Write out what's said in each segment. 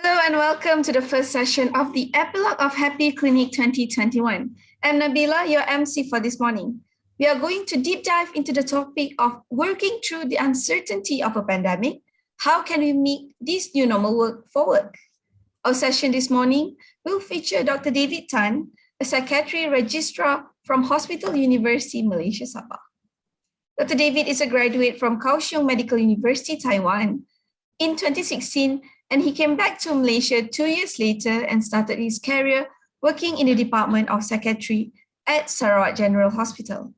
Hello and welcome to the first session of the Epilogue of Happy Clinic 2021. I'm Nabila, your MC for this morning. We are going to deep dive into the topic of working through the uncertainty of a pandemic. How can we make this new normal work for work? Our session this morning will feature Dr. David Tan, a psychiatry registrar from Hospital Universiti, Malaysia, Sabah. Dr. David is a graduate from Kaohsiung Medical University, Taiwan in 2016, and he came back to Malaysia 2 years later and started his career working in the Department of Psychiatry at Sarawak General Hospital.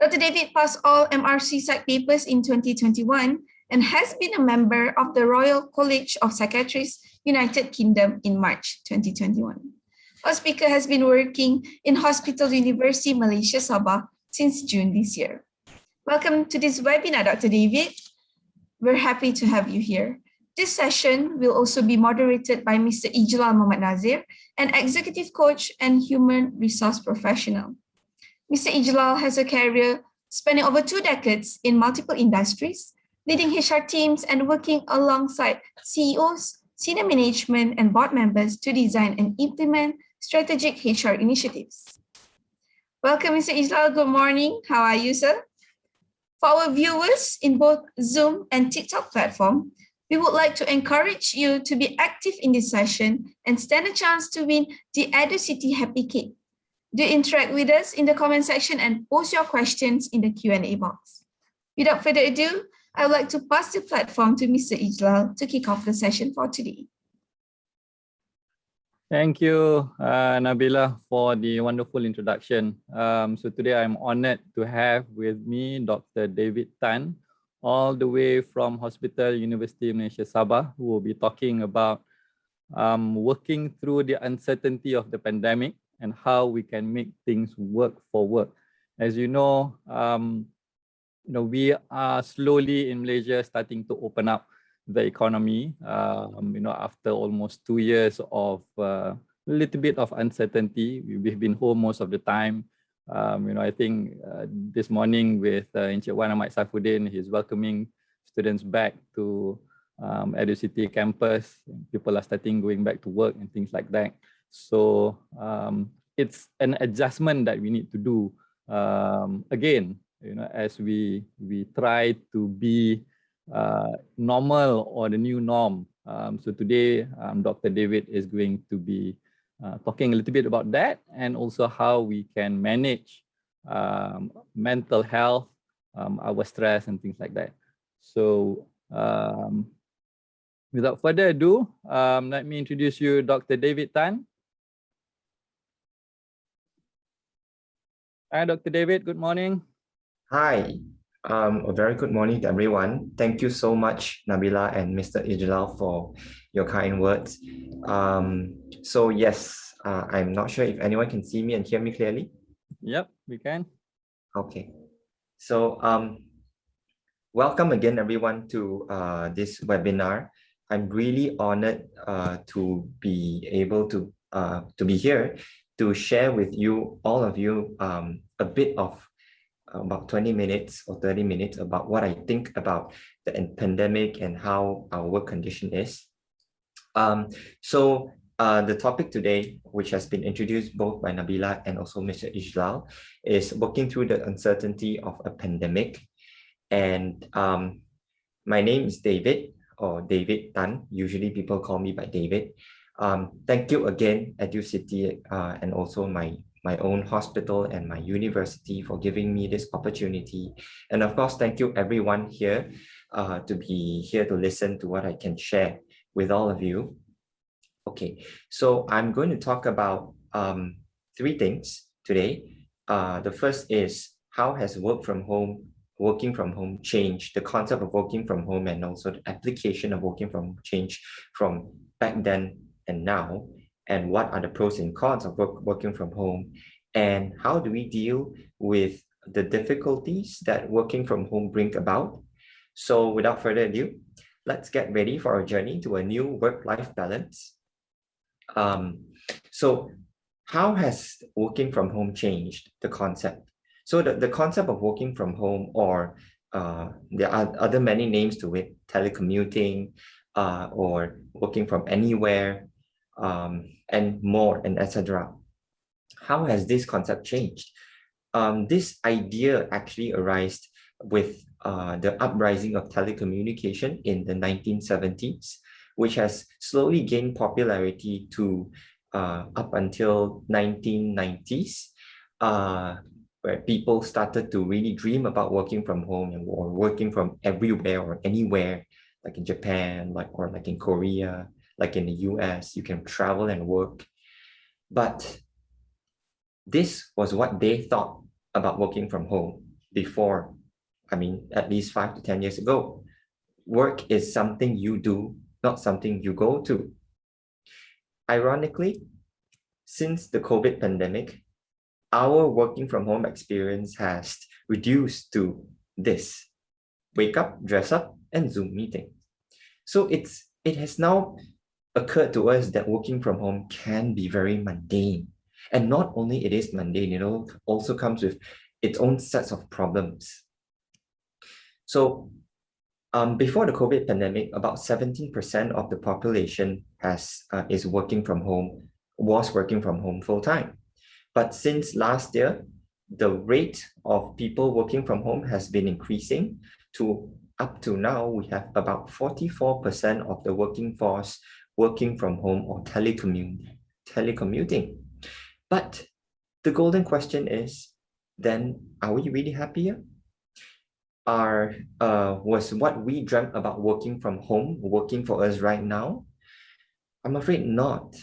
Dr. David passed all MRC psych papers in 2021 and has been a member of the Royal College of Psychiatrists, United Kingdom in March 2021. Our speaker has been working in Hospital Universiti Malaysia, Sabah since June this year. Welcome to this webinar, Dr. David. We're happy to have you here. This session will also be moderated by Mr. Ijlal Nadzir, an executive coach and human resource professional. Mr. Ijlal has a career spanning over 2 decades in multiple industries, leading HR teams and working alongside CEOs, senior management, and board members to design and implement strategic HR initiatives. Welcome, Mr. Ijlal. Good morning. How are you, sir? For our viewers in both Zoom and TikTok platform, we would like to encourage you to be active in this session and stand a chance to win the Universiti H.A.P.P.Y. Do interact with us in the comment section and post your questions in the Q&A box. Without further ado, I would like to pass the platform to Mr. Ijlal to kick off the session for today. Thank you, Nabila, for the wonderful introduction. So today I'm honored to have with me Dr. David Tan, all the way from Hospital Universiti Malaysia Sabah, who will be talking about working through the uncertainty of the pandemic and how we can make things work for work. As you know, we are slowly in Malaysia starting to open up the economy, after almost 2 years of a little bit of uncertainty. We've been home most of the time. I think this morning with Encik Wan Ahmad Saifuddin, he's welcoming students back to Universiti campus. People are starting going back to work and things like that. So it's an adjustment that we need to do again, as we try to be normal or the new norm. So today, Dr. David is going to be talking a little bit about that and also how we can manage mental health, our stress and things like that. So without further ado, let me introduce you Dr. David Tan. Hi, Dr. David, good morning. Hi. A very good morning to everyone. Thank you so much, Nabila and Mr. Ijlal, for your kind words. So yes, I'm not sure if anyone can see me and hear me clearly. Yep, we can. Okay. So welcome again, everyone, to this webinar. I'm really honored to be able to be here to share with you, all of you, a bit of about 20 minutes or 30 minutes about what I think about the pandemic and how our work condition is. The topic today, which has been introduced both by Nabila and also Mr. Ijlal, is working through the uncertainty of a pandemic. And my name is David, or David Tan. Usually people call me by David. Thank you again, Universiti, and also my own hospital and my university for giving me this opportunity. And of course, thank you everyone here to be here to listen to what I can share with all of you. Okay, so I'm going to talk about 3 things today. The first is how has working from home changed, the concept of working from home and also the application of working from home changed from back then and now, and what are the pros and cons of working from home, and how do we deal with the difficulties that working from home bring about. So without further ado, let's get ready for our journey to a new work-life balance. So how has working from home changed the concept? So the concept of working from home, or there are other many names to it, telecommuting, or working from anywhere, and more, and etc. How has this concept changed? This idea actually arose with the uprising of telecommunication in the 1970s, which has slowly gained popularity to up until 1990s, where people started to really dream about working from home or working from everywhere or anywhere, like in Japan, or like in Korea, like in the US, you can travel and work. But this was what they thought about working from home before, at least 5 to 10 years ago. Work is something you do, not something you go to. Ironically, since the COVID pandemic, our working from home experience has reduced to this: wake up, dress up, and Zoom meeting. So it has now occurred to us that working from home can be very mundane. And not only it is mundane, also comes with its own sets of problems. So before the COVID pandemic, about 17% of the population was working from home full time. But since last year, the rate of people working from home has been increasing to up to now, we have about 44% of the working force working from home or telecommuting. But the golden question is, then are we really happier? Was what we dreamt about working from home working for us right now? I'm afraid not.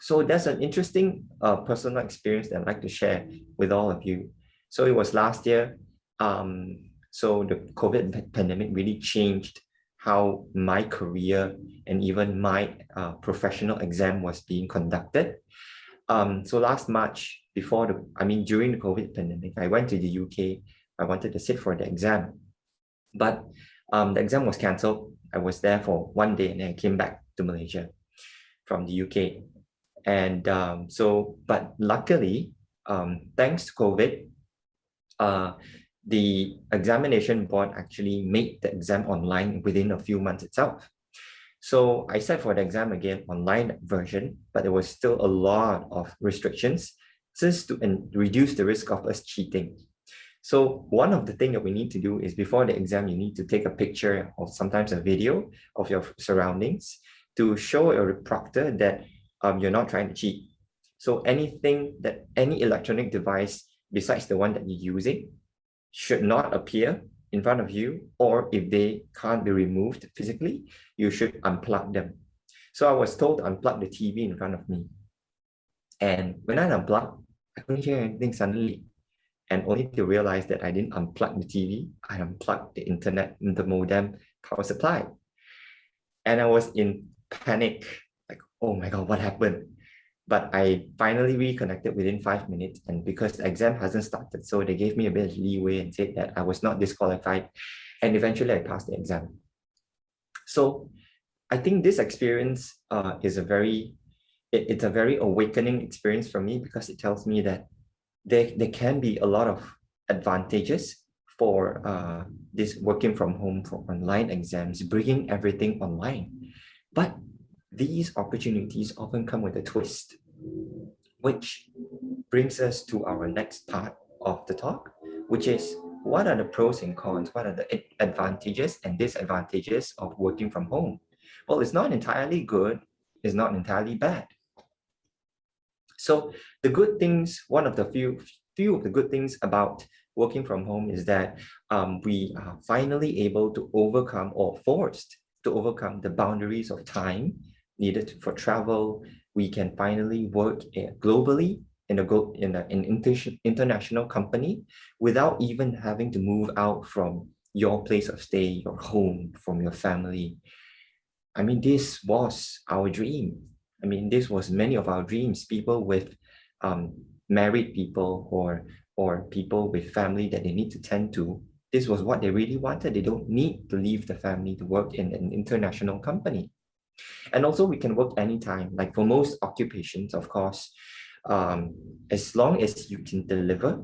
So that's an interesting personal experience that I'd like to share with all of you. So it was last year. So the COVID pandemic really changed how my career and even my professional exam was being conducted. So last March, during the COVID pandemic, I went to the UK. I wanted to sit for the exam, but the exam was cancelled. I was there for one day and then I came back to Malaysia from the UK. And but luckily, thanks to COVID, the examination board actually made the exam online within a few months itself. So I sat for the exam again, online version, but there was still a lot of restrictions just to reduce the risk of us cheating. So one of the things that we need to do is before the exam, you need to take a picture or sometimes a video of your surroundings to show a proctor that you're not trying to cheat. So any electronic device besides the one that you're using should not appear in front of you, or if they can't be removed physically, you should unplug them. So I was told to unplug the TV in front of me. And when I unplugged, I couldn't hear anything suddenly. And only to realize that I didn't unplug the TV, I unplugged the internet and the modem power supply. And I was in panic, like, oh my God, what happened? But I finally reconnected within 5 minutes, and because the exam hasn't started, so they gave me a bit of leeway and said that I was not disqualified, and eventually I passed the exam. So I think this experience is a very awakening experience for me, because it tells me that there can be a lot of advantages for this working from home for online exams, bringing everything online. But these opportunities often come with a twist, which brings us to our next part of the talk, which is what are the pros and cons? What are the advantages and disadvantages of working from home? Well, it's not entirely good, it's not entirely bad. So the good things, one of the few of the good things about working from home is that we are finally able to overcome, or forced to overcome, the boundaries of time needed for travel. We can finally work globally in an international company without even having to move out from your place of stay, your home, from your family. This was our dream. This was many of our dreams. People with married people or people with family that they need to tend to. This was what they really wanted. They don't need to leave the family to work in an international company. And also we can work anytime, like for most occupations, of course, as long as you can deliver,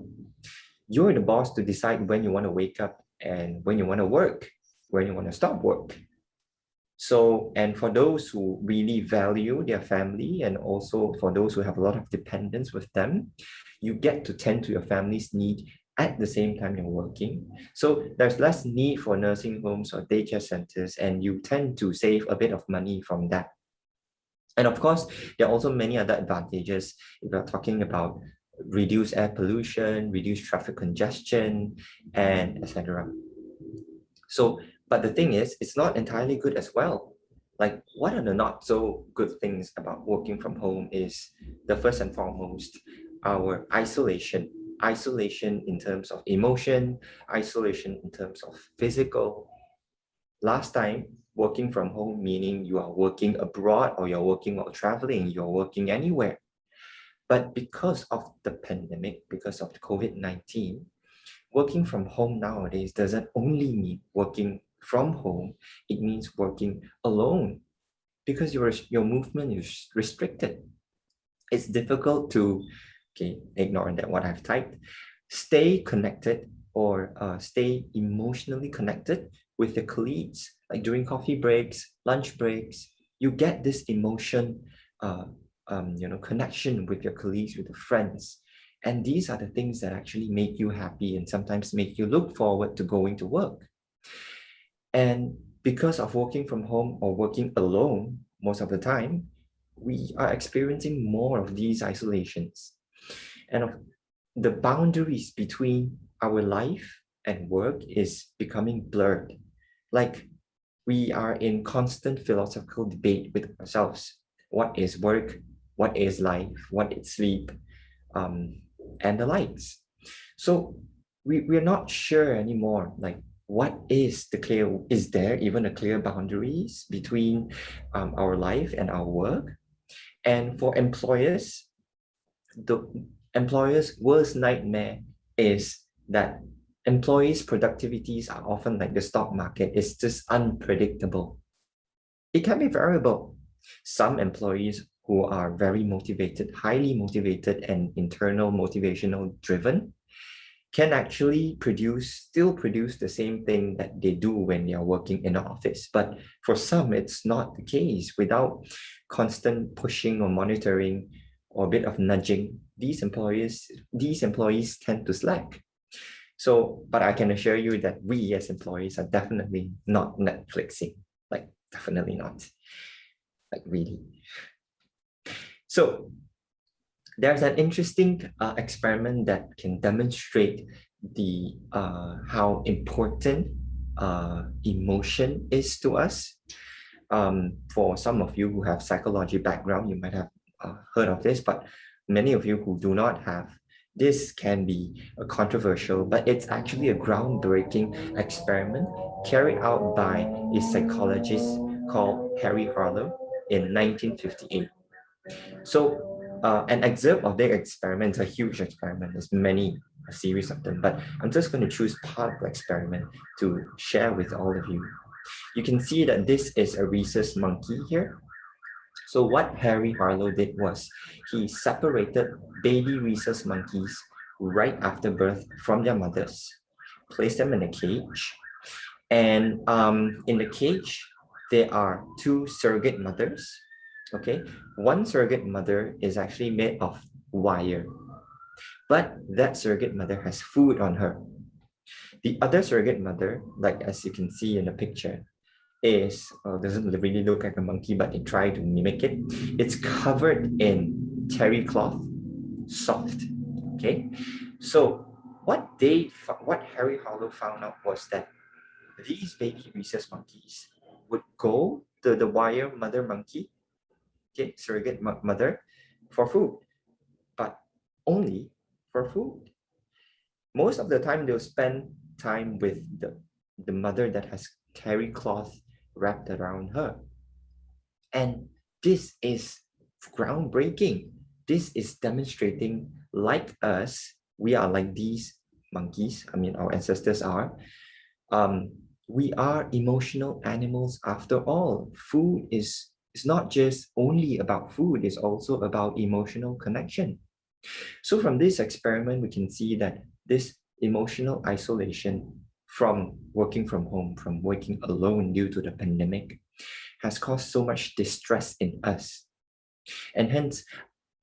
you're the boss to decide when you want to wake up and when you want to work, when you want to stop work. So, and for those who really value their family, and also for those who have a lot of dependence with them, you get to tend to your family's need at the same time you're working. So there's less need for nursing homes or daycare centers, and you tend to save a bit of money from that. And of course, there are also many other advantages if we're talking about reduced air pollution, reduced traffic congestion, and etc. So, but the thing is, it's not entirely good as well. Like, what are the not so good things about working from home is the first and foremost, our isolation. Isolation in terms of emotion, isolation in terms of physical. Last time, working from home, meaning you are working abroad or you're working while traveling, you're working anywhere. But because of the pandemic, because of the COVID-19, working from home nowadays doesn't only mean working from home, it means working alone because your movement is restricted. It's difficult to, okay, ignore that what I've typed, stay connected or stay emotionally connected with your colleagues, like during coffee breaks, lunch breaks, you get this emotion, connection with your colleagues, with your friends. And these are the things that actually make you happy and sometimes make you look forward to going to work. And because of working from home or working alone most of the time, we are experiencing more of these isolations. And the boundaries between our life and work is becoming blurred. Like we are in constant philosophical debate with ourselves. What is work? What is life? What is sleep? And the likes. So we're not sure anymore, like what is there even a clear boundaries between our life and our work? And for employers, the employer's worst nightmare is that employees' productivities are often like the stock market. It's just unpredictable. It can be variable. Some employees who are very motivated, highly motivated, and internal motivational driven can actually still produce the same thing that they do when they are working in the office. But for some, it's not the case. Without constant pushing or monitoring or a bit of nudging, these employees tend to slack. So, but I can assure you that we as employees are definitely not Netflixing, like definitely not, like really. So there's an interesting experiment that can demonstrate the how important emotion is to us. For some of you who have psychology background, you might have heard of this, but many of you who do not have, this can be controversial, but it's actually a groundbreaking experiment carried out by a psychologist called Harry Harlow in 1958. So an excerpt of their experiment is a huge experiment. There's a series of them, but I'm just going to choose part of the experiment to share with all of you. You can see that this is a rhesus monkey here. So what Harry Harlow did was he separated baby rhesus monkeys right after birth from their mothers, placed them in a cage, and in the cage, there are two surrogate mothers. Okay, one surrogate mother is actually made of wire, but that surrogate mother has food on her. The other surrogate mother, like as you can see in the picture, doesn't really look like a monkey, but they try to mimic it. It's covered in terry cloth, soft. Okay, so what Harry Harlow found out was that these baby rhesus monkeys would go to the wire mother monkey, okay, surrogate mother, for food, but only for food. Most of the time, they'll spend time with the mother that has terry cloth wrapped around her. And this is groundbreaking. This is demonstrating, like us, we are like these monkeys. I mean, our ancestors are. We are emotional animals after all. Food is not just only about food, it's also about emotional connection. So from this experiment, we can see that this emotional isolation from working from home, from working alone due to the pandemic, has caused so much distress in us. And hence,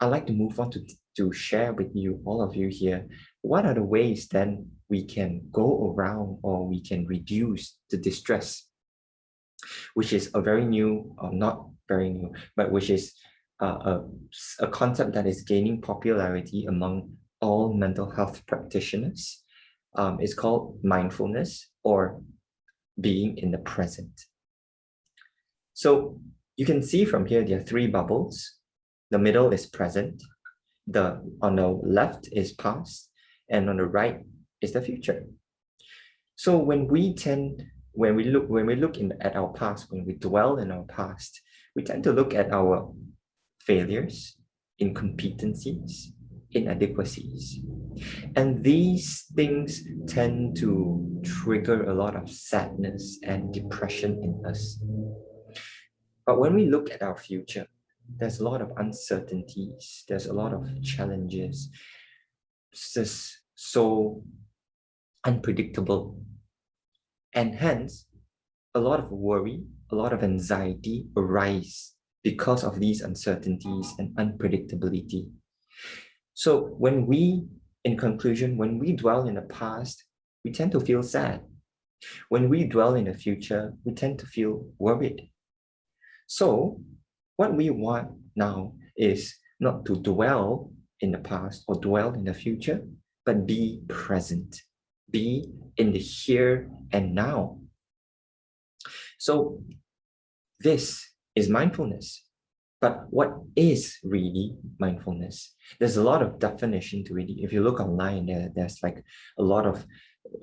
I'd like to move on to share with you, all of you here, what are the ways then we can go around or we can reduce the distress, which is a very new, or not very new, but which is a concept that is gaining popularity among all mental health practitioners. It's called mindfulness, or being in the present. So you can see from here, there are three bubbles. The middle is present, on the left is past, and on the right is the future. So when we look at our past, when we dwell in our past, we tend to look at our failures, incompetencies, inadequacies. And these things tend to trigger a lot of sadness and depression in us. But when we look at our future, there's a lot of uncertainties, there's a lot of challenges. It's just so unpredictable. And hence, a lot of worry, a lot of anxiety arise because of these uncertainties and unpredictability. So in conclusion, when we dwell in the past, we tend to feel sad. When we dwell in the future, we tend to feel worried. So what we want now is not to dwell in the past or dwell in the future, but be present, be in the here and now. So this is mindfulness. But what is really mindfulness? There's a lot of definition to it. If you look online, there's like a lot of,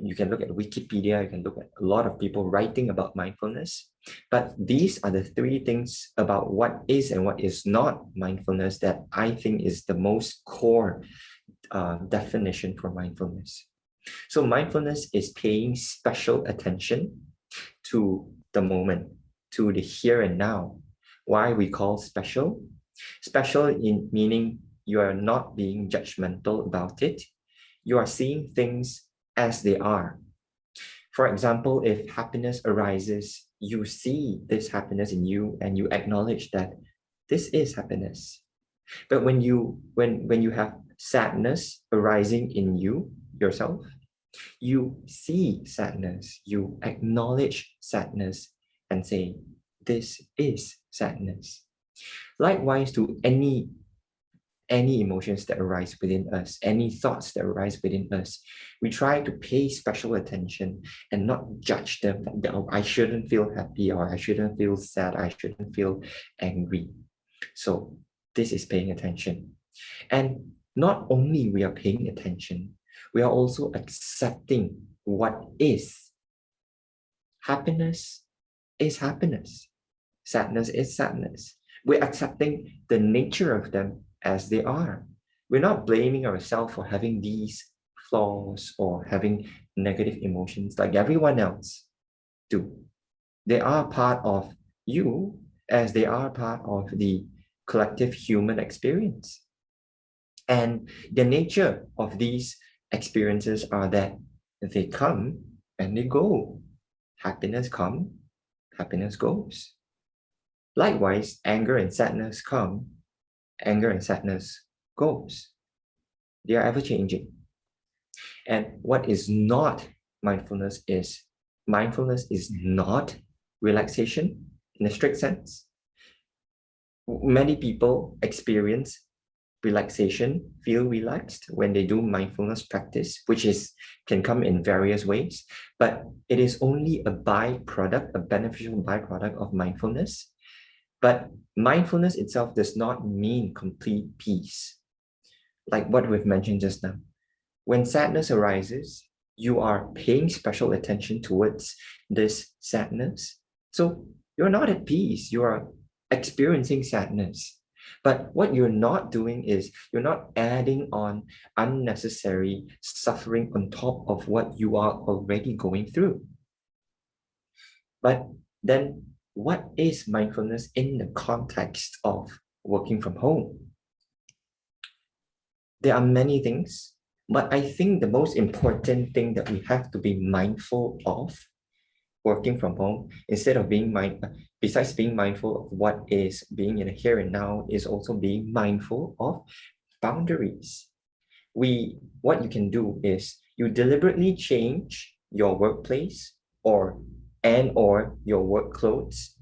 you can look at Wikipedia, you can look at a lot of people writing about mindfulness. But these are the three things about what is and what is not mindfulness that I think is the most core definition for mindfulness. So mindfulness is paying special attention to the moment, to the here and now. Why we call special? Special in meaning you are not being judgmental about it. You are seeing things as they are. For example, if happiness arises, you see this happiness in you and you acknowledge that this is happiness. But when you have sadness arising in you yourself, you see sadness, you acknowledge sadness and say, this is sadness. Likewise to any emotions that arise within us, any thoughts that arise within us, we try to pay special attention and not judge them. Oh, I shouldn't feel happy, or I shouldn't feel sad, I shouldn't feel angry. So this is paying attention. And not only we are paying attention, we are also accepting what is. Happiness is happiness. Sadness is sadness. We're accepting the nature of them as they are. We're not blaming ourselves for having these flaws or having negative emotions like everyone else do. They are part of you as they are part of the collective human experience. And the nature of these experiences are that they come and they go. Happiness comes, happiness goes. Likewise, anger and sadness come, anger and sadness goes. They are ever changing. And what is not mindfulness is not relaxation in a strict sense. Many people experience relaxation, feel relaxed when they do mindfulness practice, which can come in various ways, but it is only a byproduct, a beneficial byproduct of mindfulness. But mindfulness itself does not mean complete peace. Like what we've mentioned just now. When sadness arises, you are paying special attention towards this sadness. So you're not at peace, you are experiencing sadness. But what you're not doing is you're not adding on unnecessary suffering on top of what you are already going through. But then what is mindfulness in the context of working from home? There are many things, but I think the most important thing that we have to be mindful of working from home, instead of besides being mindful of what is being in the here and now, is also being mindful of boundaries. What you can do is you deliberately change your workplace or your work clothes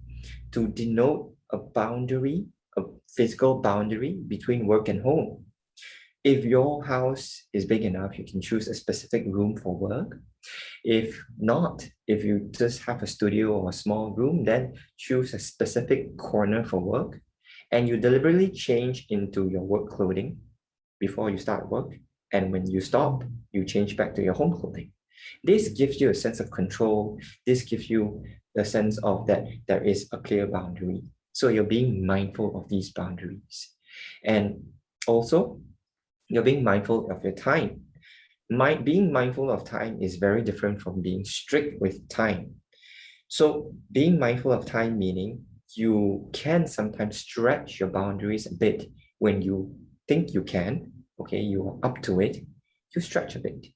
to denote a boundary, a physical boundary between work and home. If your house is big enough, you can choose a specific room for work. If not, if you just have a studio or a small room, then choose a specific corner for work, and you deliberately change into your work clothing before you start work. And when you stop, you change back to your home clothing. This gives you a sense of control. This gives you the sense of that there is a clear boundary. So you're being mindful of these boundaries. And also, you're being mindful of your time. Being mindful of time is very different from being strict with time. So being mindful of time meaning you can sometimes stretch your boundaries a bit when you think you can, okay, you are up to it, you stretch a bit.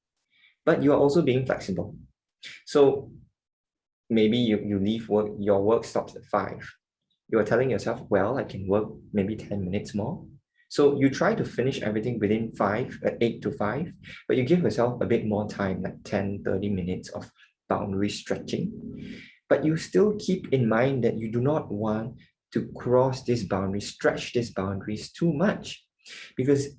But you are also being flexible. So maybe you leave work, your work stops at 5. You are telling yourself, well, I can work maybe 10 minutes more. So you try to finish everything within 8 to 5, but you give yourself a bit more time, like 10, 30 minutes of boundary stretching. But you still keep in mind that you do not want to cross this boundary, stretch these boundaries too much. Because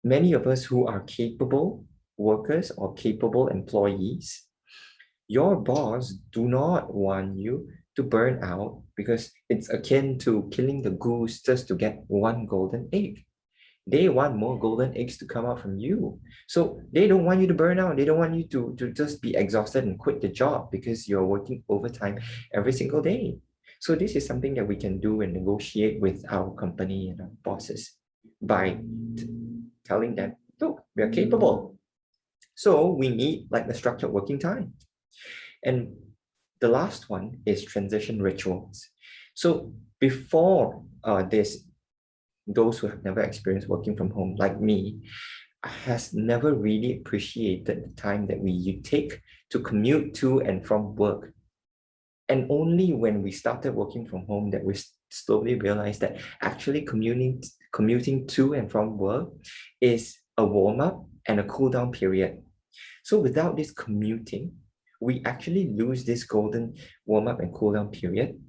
many of us who are capable workers or capable employees, your boss do not want you to burn out, because it's akin to killing the goose just to get one golden egg. They want more golden eggs to come out from you. So they don't want you to burn out. They don't want you to just be exhausted and quit the job because you're working overtime every single day. So this is something that we can do and negotiate with our company and our bosses by telling them, look, we are capable. So we need like a structured working time. And the last one is transition rituals. So before those who have never experienced working from home, like me, has never really appreciated the time that we take to commute to and from work. And only when we started working from home that we slowly realized that actually commuting to and from work is a warm-up and a cool-down period. So without this commuting, we actually lose this golden warm-up and cool-down period.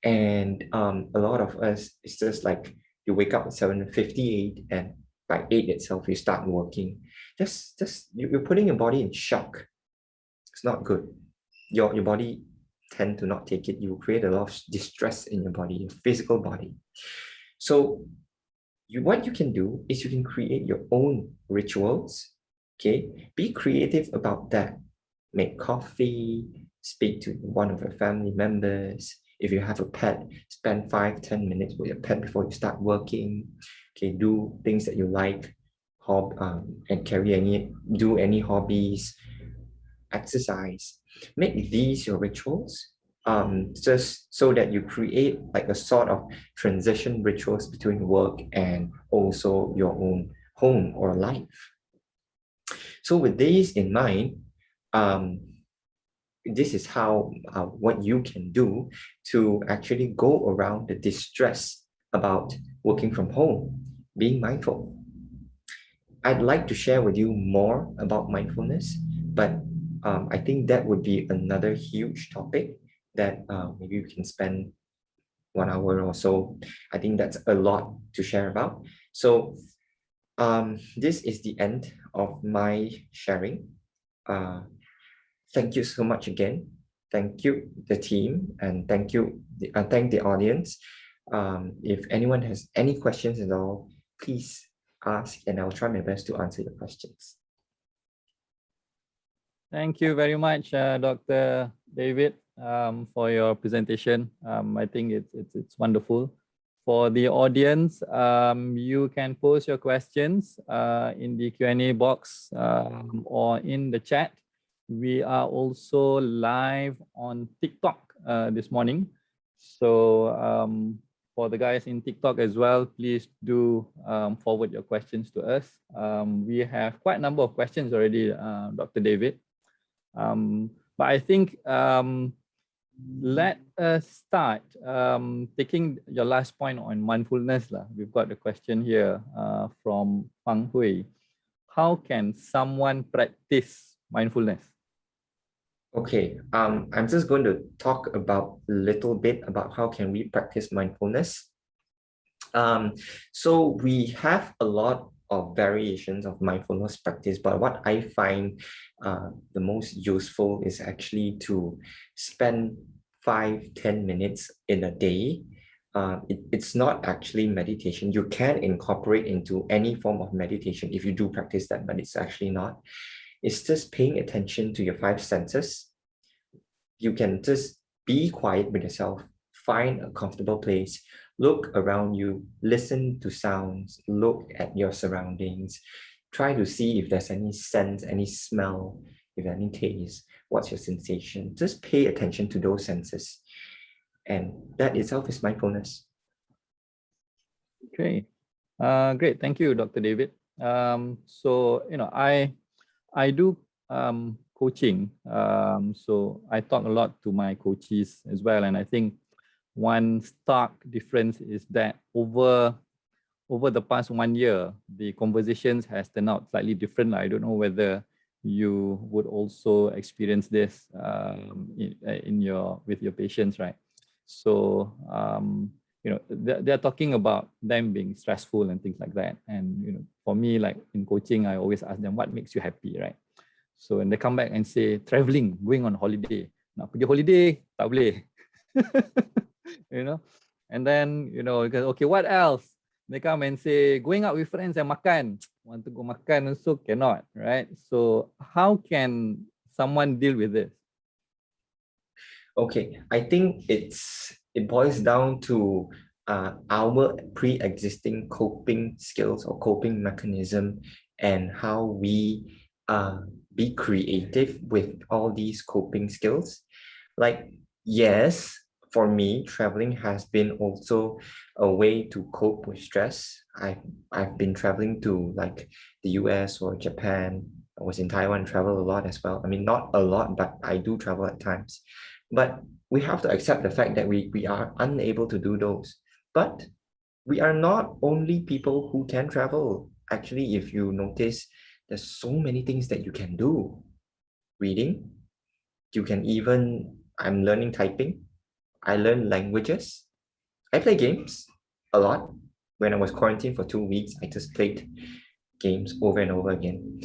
And a lot of us, it's just like you wake up at 7:58 and by 8 itself, you start working. You're putting your body in shock. It's not good. Your body tend to not take it. You create a lot of distress in your body, your physical body. So what you can do is you can create your own rituals. Okay, be creative about that. Make coffee, speak to one of your family members. If you have a pet, spend 5-10 minutes with your pet before you start working. Okay, do things that you like, and do any hobbies, exercise. Make these your rituals, just so that you create like a sort of transition rituals between work and also your own home or life. So with these in mind, this is how what you can do to actually go around the distress about working from home, being mindful. I'd like to share with you more about mindfulness, but I think that would be another huge topic that maybe we can spend 1 hour or so. I think that's a lot to share about. So this is the end of my sharing. Thank you so much again. Thank you, the team, and thank the audience. If anyone has any questions at all, please ask, and I'll try my best to answer your questions. Thank you very much, Dr. David, for your presentation. I think it's wonderful. For the audience, you can post your questions in the Q&A box or in the chat. We are also live on TikTok this morning. So for the guys in TikTok as well, please do forward your questions to us. We have quite a number of questions already, Dr. David. But I think let us start taking your last point on mindfulness. We've got a question here from Pang Hui. How can someone practice mindfulness? Okay, I'm just going to talk about a little bit about how can we practice mindfulness. So we have a lot of variations of mindfulness practice, but what I find the most useful is actually to spend 5-10 minutes in a day. It's not actually meditation. You can incorporate into any form of meditation if you do practice that, but it's actually not. It's just paying attention to your five senses. You can just be quiet with yourself, find a comfortable place, look around you, listen to sounds, look at your surroundings, try to see if there's any sense, any smell, if any taste, what's your sensation. Just pay attention to those senses. And that itself is mindfulness. Okay, great. Thank you, Dr. David. So, I do coaching. So I talk a lot to my coaches as well. And I think one stark difference is that over the past 1 year, the conversations has turned out slightly different. I don't know whether you would also experience this with your patients, right? So they're talking about them being stressful and things like that. And for me, like in coaching, I always ask them, what makes you happy, right? So when they come back and say traveling, going on holiday, nak pergi holiday tak boleh. And then okay, what else? They come and say going out with friends and makan. Want to go makan also cannot, right? So how can someone deal with this? Okay, I think it boils down to our pre-existing coping skills or coping mechanism and how we be creative with all these coping skills. Like, yes, for me, traveling has been also a way to cope with stress. I've been traveling to like the US or Japan. I was in Taiwan, travel a lot as well. I mean, not a lot, but I do travel at times. But we have to accept the fact that we are unable to do those. But we are not only people who can travel. Actually, if you notice, there's so many things that you can do. Reading, you can even, I'm learning typing. I learn languages. I play games a lot. When I was quarantined for 2 weeks, I just played games over and over again.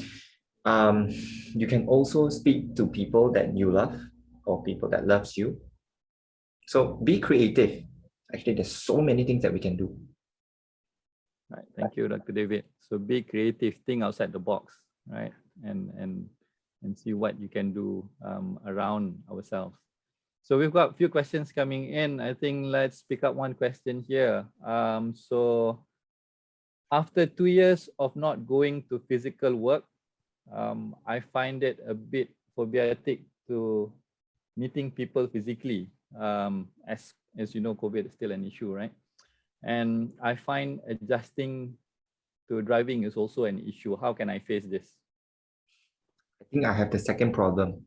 You can also speak to people that you love or people that loves you. So be creative. Actually, there's so many things that we can do. Right. Thank you, Dr. David. So be creative, think outside the box, right? And see what you can do around ourselves. So we've got a few questions coming in. I think let's pick up one question here. So after 2 years of not going to physical work, I find it a bit phobiatic to meeting people physically. As you know, COVID is still an issue, right? And I find adjusting to driving is also an issue. How can I face this? I think I have the second problem.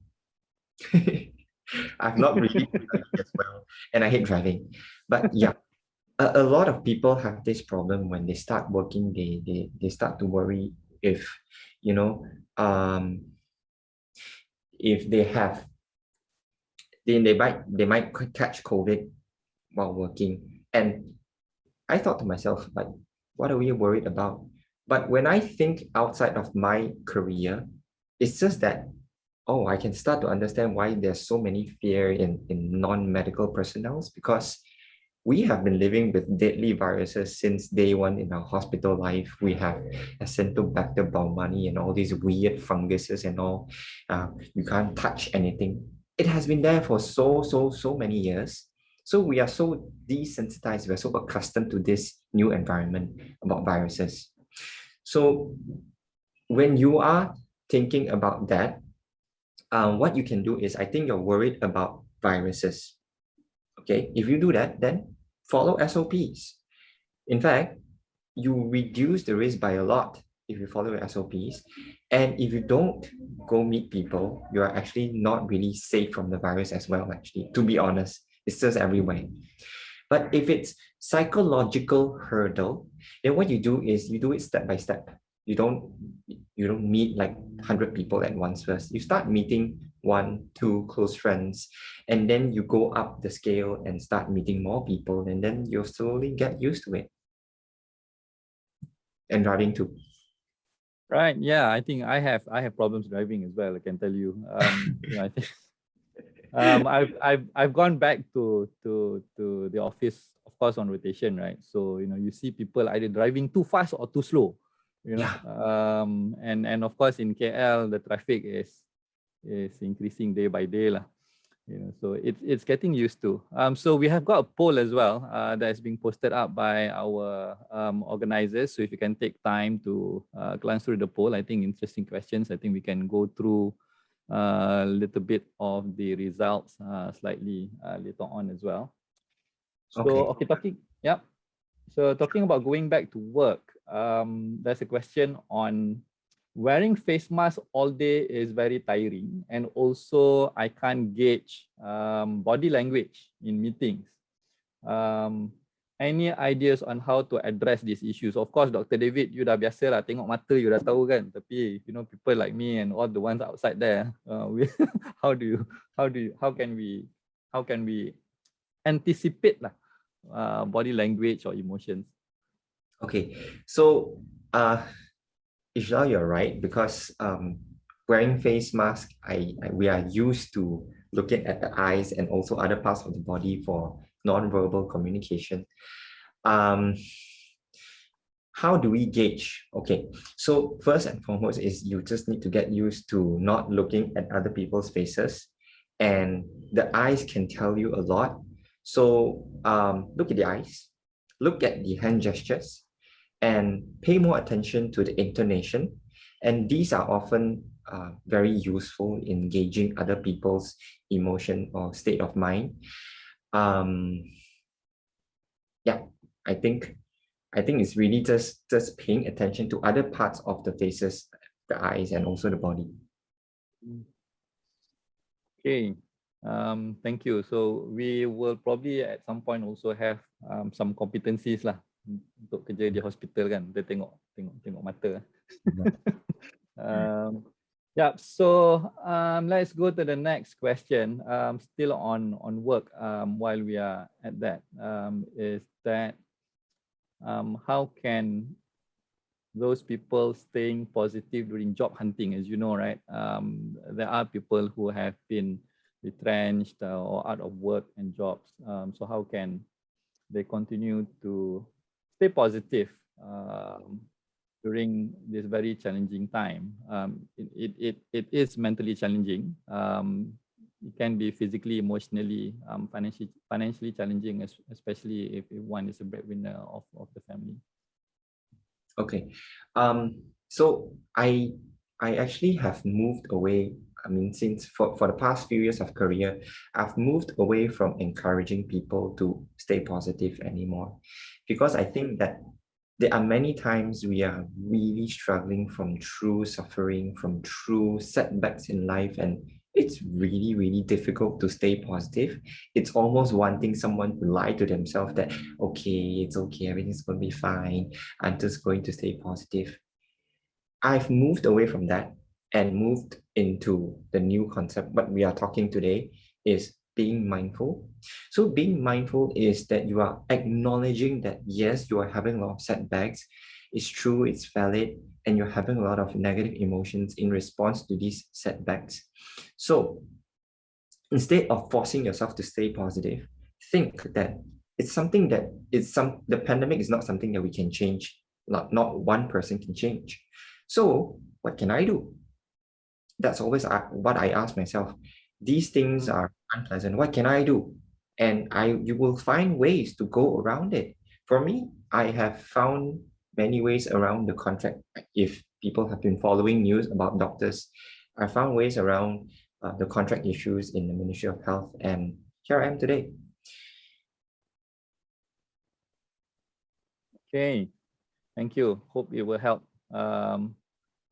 I've not really driving as well, and I hate driving. But yeah, a lot of people have this problem when they start working. They start to worry if if they might catch COVID while working. And I thought to myself, like, what are we worried about? But when I think outside of my career, it's just that, oh, I can start to understand why there's so many fear in non-medical personnel, because we have been living with deadly viruses since day one in our hospital life. We have Acinetobacter baumannii and all these weird funguses and all. You can't touch anything. It has been there for so many years. So we are so desensitized, we're so accustomed to this new environment about viruses. So when you are thinking about that, what you can do is, I think you're worried about viruses. Okay, if you do that, then follow SOPs. In fact, you reduce the risk by a lot if you follow your SOPs. And if you don't go meet people, you are actually not really safe from the virus as well, actually, to be honest. It's just everywhere. But if it's psychological hurdle, then what you do is you do it step by step. You don't meet like 100 people at once first. You start meeting 1, 2 close friends, and then you go up the scale and start meeting more people, and then you'll slowly get used to it. And driving too. Right. Yeah, I think I have problems driving as well. I can tell you. I think I've gone back to the office, of course, on rotation, right? So you see people either driving too fast or too slow. Yeah. And of course in KL the traffic is increasing day by day lah. So it's getting used to. So we have got a poll as well that is being posted up by our organizers. So if you can take time to glance through the poll, I think interesting questions. I think we can go through a little bit of the results slightly later on as well. So talking about going back to work, there's a question on wearing face mask all day is very tiring, and also I can't gauge body language in meetings. Any ideas on how to address these issues? Of course, Dr. David, you dah biasa lah tengok mata, you dah tahu kan. Tapi people like me and all the ones outside there, how can we anticipate lah body language or emotions? Okay, so Ijlal, you're right, because wearing face mask, we are used to looking at the eyes and also other parts of the body for non-verbal communication. How do we gauge? Okay, so first and foremost is you just need to get used to not looking at other people's faces, and the eyes can tell you a lot. So look at the eyes, look at the hand gestures, and pay more attention to the intonation. And these are often very useful in gauging other people's emotion or state of mind. Yeah, I think it's really just paying attention to other parts of the faces, the eyes, and also the body. Okay, thank you. So we will probably at some point also have some competencies lah untuk kerja di hospital kan. Kita tengok mata. Yeah, so let's go to the next question. Still on work, while we are at that, is that how can those people staying positive during job hunting? As you know, right, there are people who have been retrenched or out of work and jobs. So how can they continue to stay positive during this very challenging time? It is mentally challenging. It can be physically, emotionally, financially challenging, especially if one is a breadwinner of the family. Okay, so I actually have moved away. I mean, since for the past few years of career, I've moved away from encouraging people to stay positive anymore, because I think that there are many times we are really struggling from true suffering, from true setbacks in life, and it's really, really difficult to stay positive. It's almost wanting someone to lie to themselves that, okay, it's okay, everything's going to be fine, I'm just going to stay positive. I've moved away from that and moved into the new concept. What we are talking today is being mindful. So being mindful is that you are acknowledging that, yes, you are having a lot of setbacks. It's true, it's valid, and you're having a lot of negative emotions in response to these setbacks. So instead of forcing yourself to stay positive, think that it's something that the pandemic is not something that we can change. Not one person can change. So what can I do? That's always what I ask myself. These things are unpleasant. What can I do? And you will find ways to go around it. For me, I have found many ways around the contract. If people have been following news about doctors, I found ways around the contract issues in the Ministry of Health, and here I am today. Okay, thank you. Hope it will help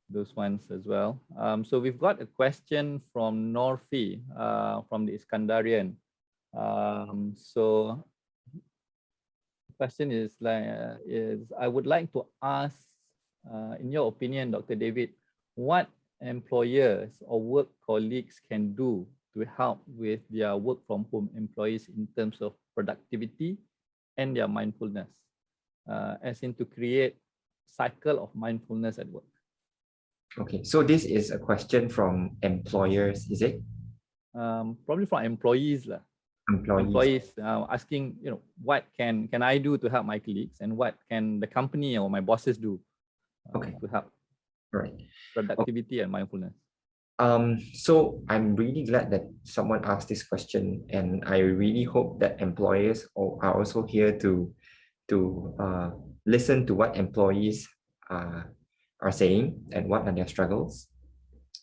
those ones as well. So we've got a question from Norfi from the Iskandarian. So the question is I would like to ask, in your opinion, Dr. David, what employers or work colleagues can do to help with their work from home employees in terms of productivity and their mindfulness, as in to create cycle of mindfulness at work. Okay, so this is a question from employers, is it? Probably from employees lah. Employees asking, what can I do to help my colleagues, and what can the company or my bosses do to help productivity and mindfulness. So I'm really glad that someone asked this question, and I really hope that employers are also here to listen to what employees are saying and what are their struggles.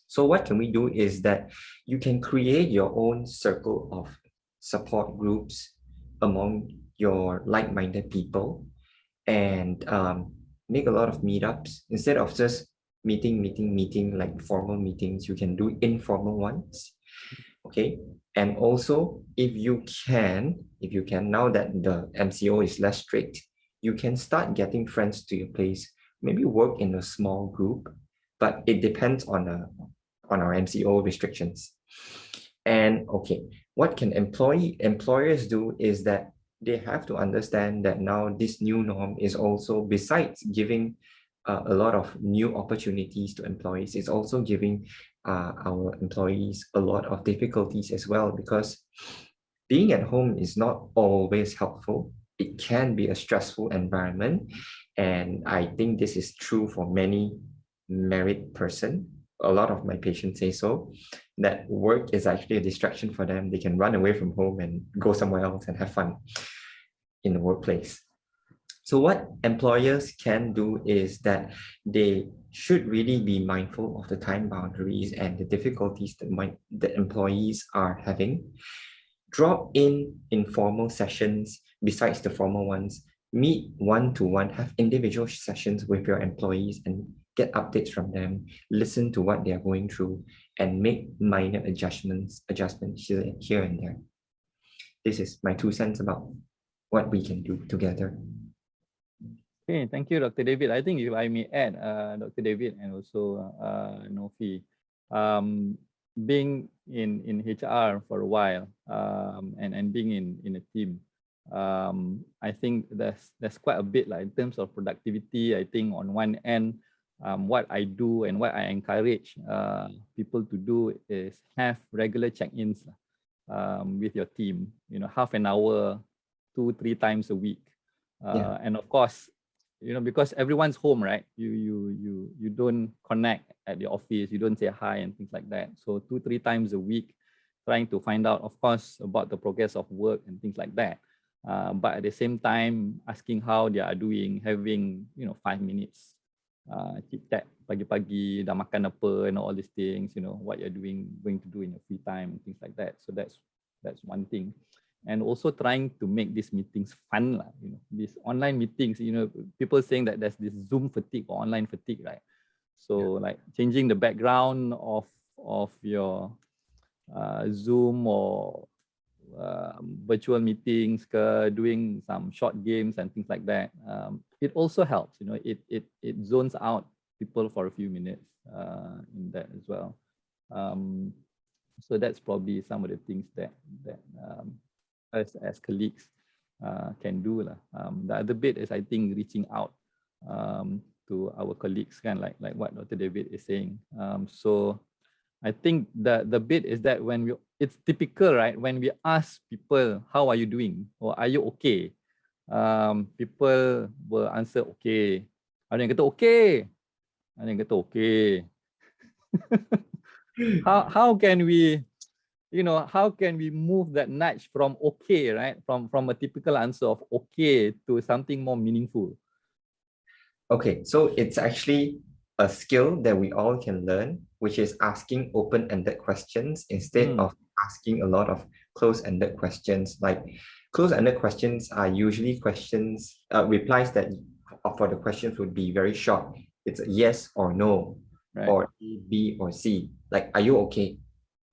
So what can we do is that you can create your own circle of support groups among your like-minded people, and make a lot of meetups. Instead of just meeting like formal meetings, you can do informal ones. Okay, and also if you can, now that the MCO is less strict, you can start getting friends to your place. Maybe work in a small group, but it depends on our MCO restrictions. And okay, what can employers do is that they have to understand that now this new norm is also, besides giving a lot of new opportunities to employees, it's also giving our employees a lot of difficulties as well, because being at home is not always helpful. It can be a stressful environment. And I think this is true for many married person. A lot of my patients say so, that work is actually a distraction for them. They can run away from home and go somewhere else and have fun in the workplace. So what employers can do is that they should really be mindful of the time boundaries and the difficulties that employees are having. Drop in informal sessions besides the formal ones. Meet one-to-one, have individual sessions with your employees and get updates from them, listen to what they are going through, and make minor adjustments here and there. This is my 2 cents about what we can do together. Okay, thank you, Dr. David. I think if I may add, Dr. David and also Nofi, being in HR for a while and being in a team, I think there's quite a bit in terms of productivity. I think on one end, what I do and what I encourage people to do is have regular check-ins with your team, half an hour, 2-3 times a week. And of course, because everyone's home, right? You don't connect at the office, you don't say hi and things like that. So 2-3 times a week, trying to find out, of course, about the progress of work and things like that. But at the same time, asking how they are doing, having 5 minutes chit chat pagi-pagi, dah makan apa, and all these things, what you're going to do in your free time and things like that. So that's one thing. And also trying to make these meetings fun, these online meetings, people saying that there's this Zoom fatigue or online fatigue, right? So like changing the background of your Zoom or virtual meetings, doing some short games and things like that. It also helps, it zones out people for a few minutes in that as well. So that's probably some of the things that as colleagues can do. The other bit is, I think, reaching out to our colleagues, like what Dr. David is saying. So I think the bit is that it's typical, right? When we ask people, how are you doing? Or are you okay? People will answer, okay. Ada yang kata okay. Ada yang kata okay. How can we, how can we move that nudge from okay, right? From a typical answer of okay to something more meaningful? Okay, so it's actually a skill that we all can learn, which is asking open-ended questions instead of asking a lot of close-ended questions. Like close-ended questions are usually replies that for the questions would be very short. It's a yes or no. Right. or A, B, or C. Like, are you okay?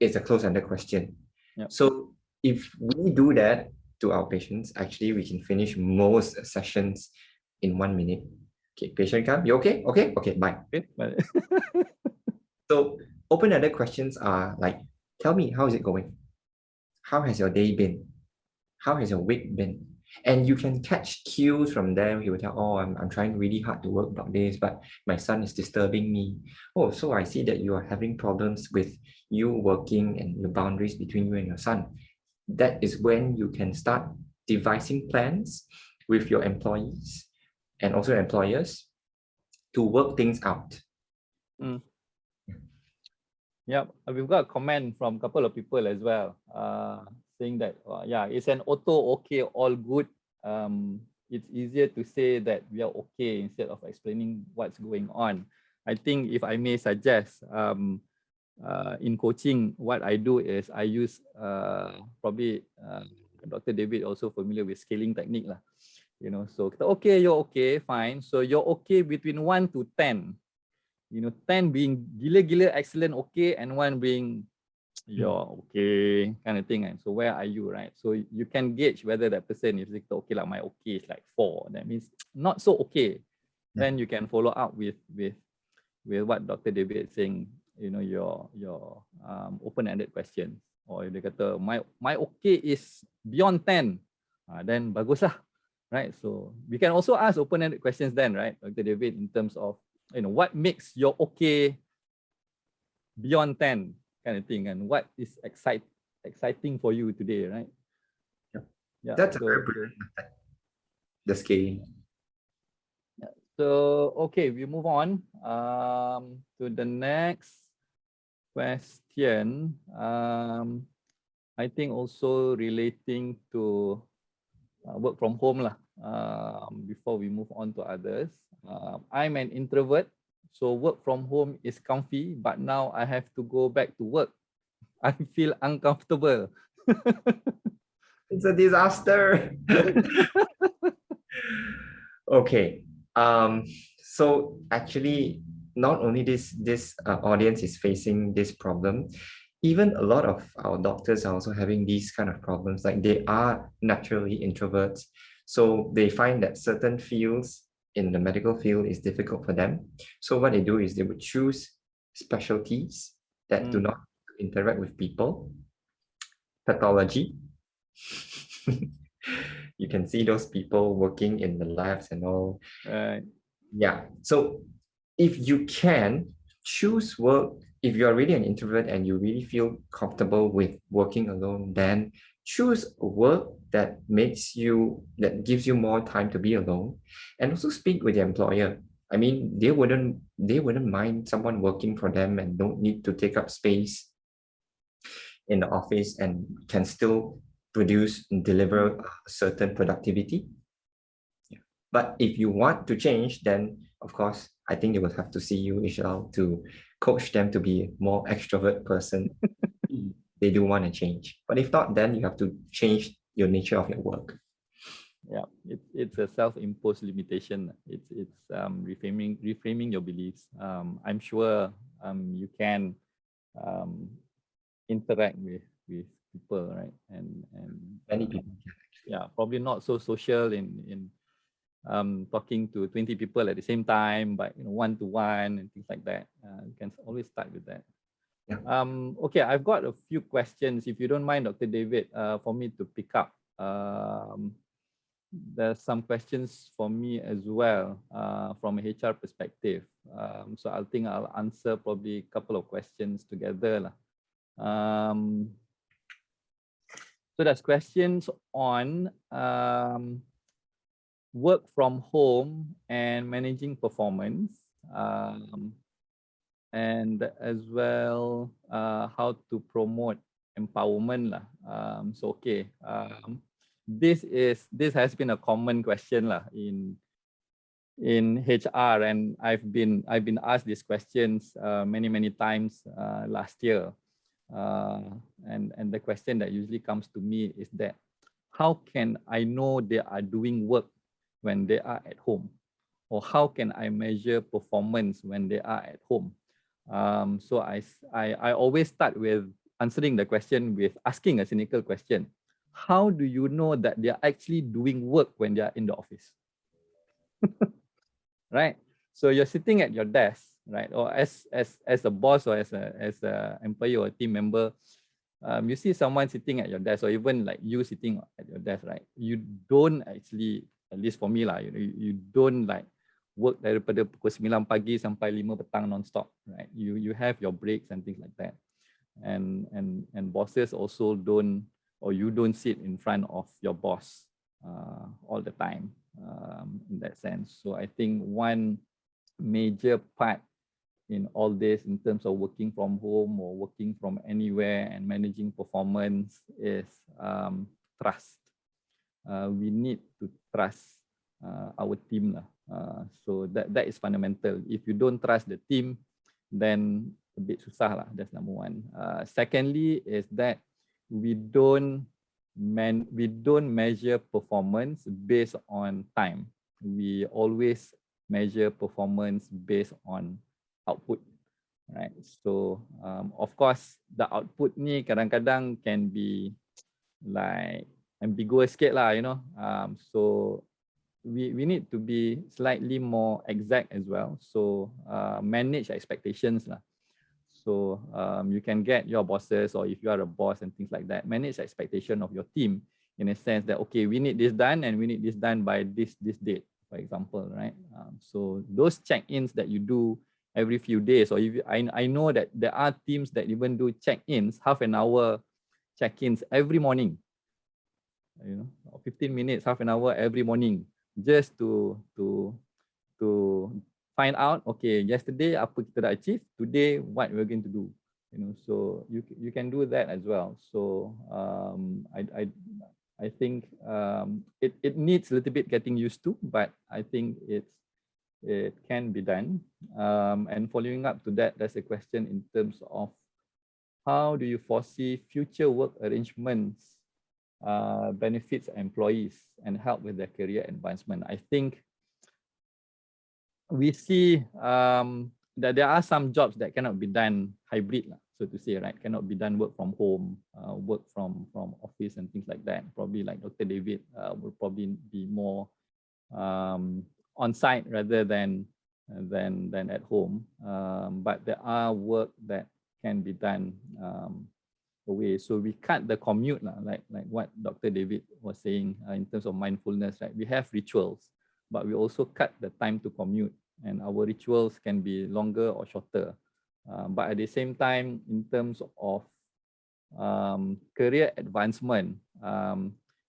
It's a close-ended question. Yep. So if we do that to our patients, actually we can finish most sessions in 1 minute. Okay, patient come, you okay? Okay, okay, bye. Okay. But So open-ended questions are like, tell me, how is it going? How has your day been? How has your week been? And you can catch cues from them. He will tell, oh, I'm trying really hard to work nowadays, but my son is disturbing me. Oh, so I see that you are having problems with you working and the boundaries between you and your son. That is when you can start devising plans with your employees and also employers to work things out. yeah, we've got a comment from a couple of people as well, saying that, yeah, it's an auto okay, all good. It's easier to say that we are okay instead of explaining what's going on. I think if I may suggest, in coaching, what I do is I use probably Dr. David also familiar with scaling technique lah. You know, so okay, you're okay, fine. So you're okay between 1 to 10. You know, 10 being gila-gila excellent okay, and 1 being you're okay kind of thing. And so where are you, right? So you can gauge whether that person is like, okay, like my okay is like 4. That means not so okay. Then you can follow up with what Dr. David is saying. You know, your open-ended questions. Or if they kata my okay is beyond 10, then bagus lah, right? So we can also ask open-ended questions then, right, Dr. David, in terms of, you know, what makes your okay beyond 10 kind of thing, and what is exciting for you today, right? Yeah, That's a very brilliant method, the scaling. Yeah. So okay, we move on to the next question. I think also relating to work from home lah. Before we move on to others, I'm an introvert, so work from home is comfy, but now I have to go back to work. I feel uncomfortable. It's a disaster. Okay. So actually, not only this audience is facing this problem, even a lot of our doctors are also having these kind of problems. Like, they are naturally introverts, so they find that certain fields in the medical field is difficult for them. So what they do is they would choose specialties that do not interact with people. Pathology. You can see those people working in the labs and all. Right. Yeah. So if you can choose work, if you're really an introvert and you really feel comfortable with working alone, then choose a work that gives you more time to be alone, and also speak with the employer. I mean, they wouldn't mind someone working for them and don't need to take up space in the office and can still produce and deliver a certain productivity. Yeah. But if you want to change, then of course, I think they will have to see you, Ijlal, to coach them to be a more extrovert person. They do want to change. But if not, then you have to change your nature of your work. Yeah, it's a self-imposed limitation. It's reframing your beliefs. I'm sure you can interact with people, right? And Many people can. Yeah, probably not so social in talking to 20 people at the same time, but you know, one-to-one and things like that. You can always start with that. Yeah. Okay, I've got a few questions, if you don't mind, Dr. David, for me to pick up. There's some questions for me as well from a HR perspective. So I'll answer probably a couple of questions together. So there's questions on work from home and managing performance, and as well how to promote empowerment. So okay, this has been a common question in HR, and I've been asked these questions many times last year. And the question that usually comes to me is that, how can I know they are doing work when they are at home? Or how can I measure performance when they are at home? So I always start with answering the question with asking a cynical question. How do you know that they're actually doing work when they're in the office? Right? So you're sitting at your desk, right? Or as a boss or as a employee or a team member, you see someone sitting at your desk, or even like you sitting at your desk, right? You don't actually, at least for me lah, you don't like work daripada pukul 9 pagi sampai 5 petang non-stop, right? You have your breaks and things like that. And bosses also don't, or you don't sit in front of your boss all the time in that sense. So I think one major part in all this in terms of working from home or working from anywhere and managing performance is trust. We need to trust our team. So that is fundamental. If you don't trust the team, then a bit susah lah. That's number one. Secondly is that we don't measure performance based on time. We always measure performance based on output, right? So of course the output ni kadang-kadang can be like ambiguous sikit lah, you know. So we need to be slightly more exact as well. So manage expectations lah. So you can get your bosses, or if you are a boss and things like that, manage expectation of your team in a sense that, okay, we need this done and we need this done by this date, for example, right? So those check-ins that you do every few days, or if I know that there are teams that even do check-ins, half an hour check-ins every morning, you know, 15 minutes, half an hour every morning, just to find out, okay, yesterday apa kita dah achieve, today what we're going to do, you know. So you can do that as well. So I think it needs a little bit getting used to, but I think it can be done. And following up to that, there's a question in terms of how do you foresee future work arrangements benefits employees and help with their career advancement. I think we see that there are some jobs that cannot be done hybrid, so to say, right? Cannot be done work from home, work from office and things like that. Probably like Dr. David will probably be more on site rather than at home. But there are work that can be done away. So we cut the commute, like what Dr. David was saying in terms of mindfulness, right? We have rituals, but we also cut the time to commute, and our rituals can be longer or shorter. But at the same time, in terms of career advancement,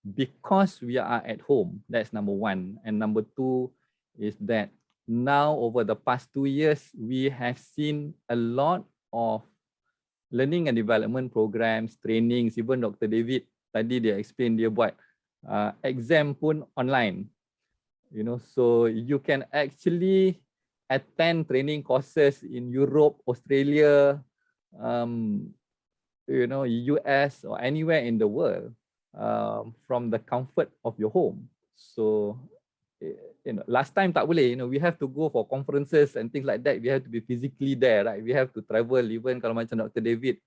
because we are at home, that's number one. And number two is that now over the past 2 years, we have seen a lot of learning and development programs, trainings. Even Dr. David tadi dia explain, dia buat exam pun online. You know, so you can actually attend training courses in Europe, Australia, you know, US or anywhere in the world from the comfort of your home. So, you know, last time tak boleh, you know, we have to go for conferences and things like that. We have to be physically there, right? We have to travel, even kalau macam Dr. David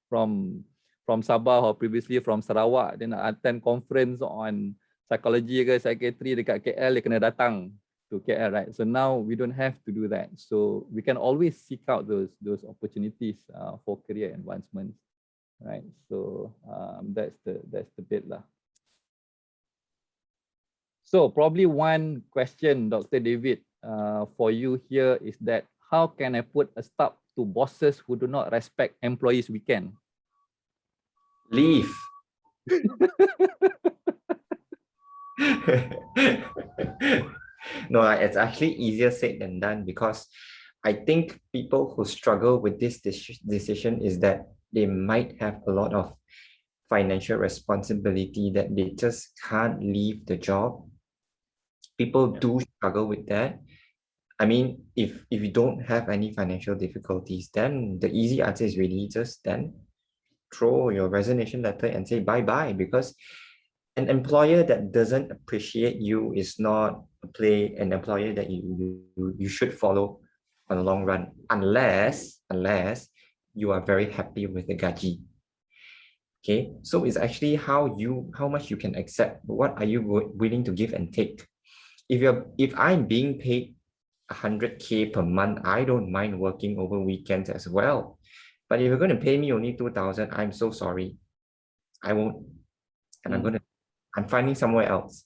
from Sabah or previously from Sarawak, then attend conference on psychology ke psychiatry dekat KL, dia kena datang to KL, right? So now we don't have to do that. So we can always seek out those opportunities for career advancement, right? So that's the bit lah. So probably one question, Dr. David, for you here is that how can I put a stop to bosses who do not respect employees' weekend? Leave. No, it's actually easier said than done, because I think people who struggle with this decision is that they might have a lot of financial responsibility that they just can't leave the job. People do struggle with that. I mean, if you don't have any financial difficulties, then the easy answer is really just then throw your resignation letter and say bye-bye, because an employer that doesn't appreciate you is not an employer that you should follow on the long run, unless you are very happy with the gaji. Okay, so it's actually how much you can accept. What are you willing to give and take? If I'm being paid 100K per month, I don't mind working over weekends as well. But if you're going to pay me only 2,000, I'm so sorry, I won't, and I'm finding somewhere else.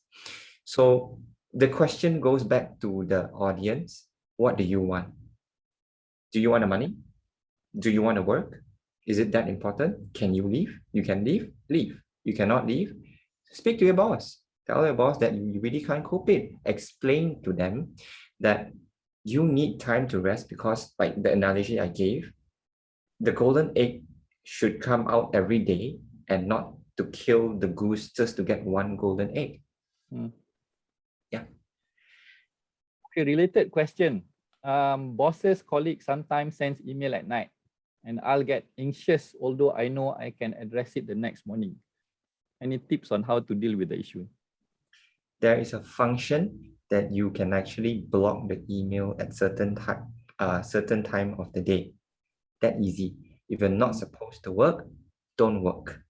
So the question goes back to the audience. What do you want? Do you want the money? Do you want to work? Is it that important? Can you leave? You can leave. You cannot leave. Speak to your boss. Tell your boss that you really can't cope it. Explain to them that you need time to rest because, like the analogy I gave, the golden egg should come out every day and not to kill the goose just to get one golden egg. Yeah. Okay, related question. Bosses, colleagues sometimes sends email at night and I'll get anxious, although I know I can address it the next morning. Any tips on how to deal with the issue? There is a function that you can actually block the email at certain time of the day. That easy. If you're not supposed to work, don't work.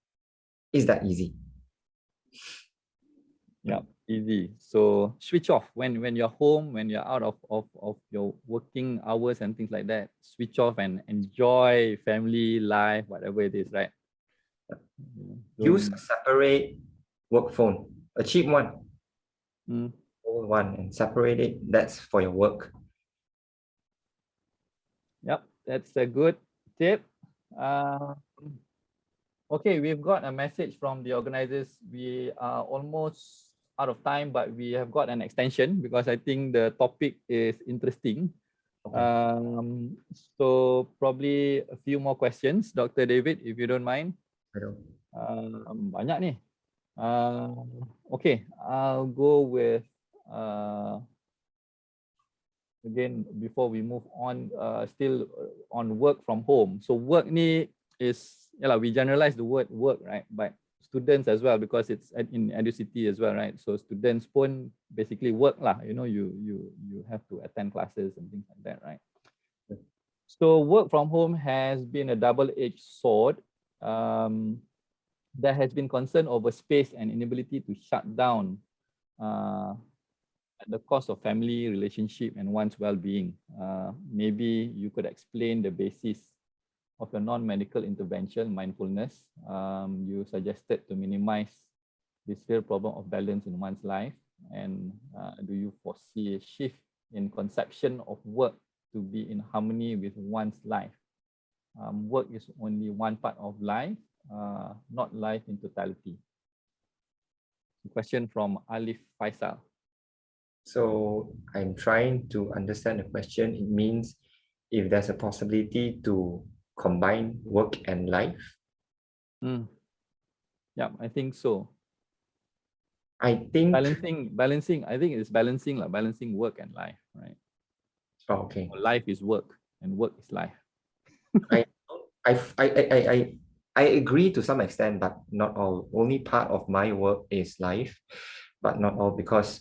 It's that easy. Yeah, easy. So switch off when you're home, when you're out of your working hours and things like that. Switch off and enjoy family life, whatever it is, right? Use a separate work phone, a cheap one. Old one, and separate it. That's for your work. Yep, that's a good tip. Okay, we've got a message from the organizers. We are almost out of time, but we have got an extension because I think the topic is interesting. Okay. So probably a few more questions, Dr. David, if you don't mind. Banyak nih. Okay, I'll go with again before we move on. Still on work from home. So work ni is we generalize the word work, right? But students as well, because it's in Universiti as well, right? So students pun basically work lah. You know, you have to attend classes and things like that, right? So work from home has been a double-edged sword. There has been concern over space and inability to shut down at the cost of family, relationship, and one's well-being. Maybe you could explain the basis of your non-medical intervention, mindfulness. You suggested to minimize this real problem of balance in one's life. And do you foresee a shift in conception of work to be in harmony with one's life? Work is only one part of life, not life in totality. A question from Alif Faisal. So I'm trying to understand the question. It means if there's a possibility to combine work and life. Yeah, I think so. I think balancing. I think it's balancing work and life, right? Oh, okay. Life is work and work is life. I agree to some extent, but not all. Only part of my work is life, but not all, because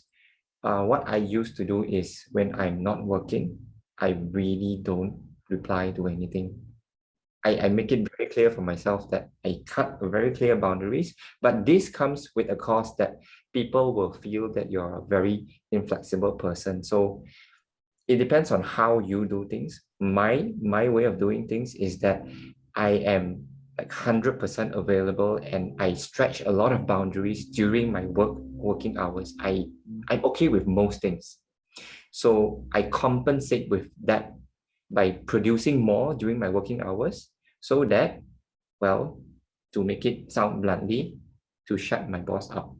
what I used to do is when I'm not working, I really don't reply to anything. I make it very clear for myself that I cut very clear boundaries, but this comes with a cost that people will feel that you're a very inflexible person. So it depends on how you do things. My way of doing things is that I am like 100% available and I stretch a lot of boundaries during my working hours. I'm okay with most things. So I compensate with that by producing more during my working hours so that, well, to make it sound bluntly, to shut my boss up.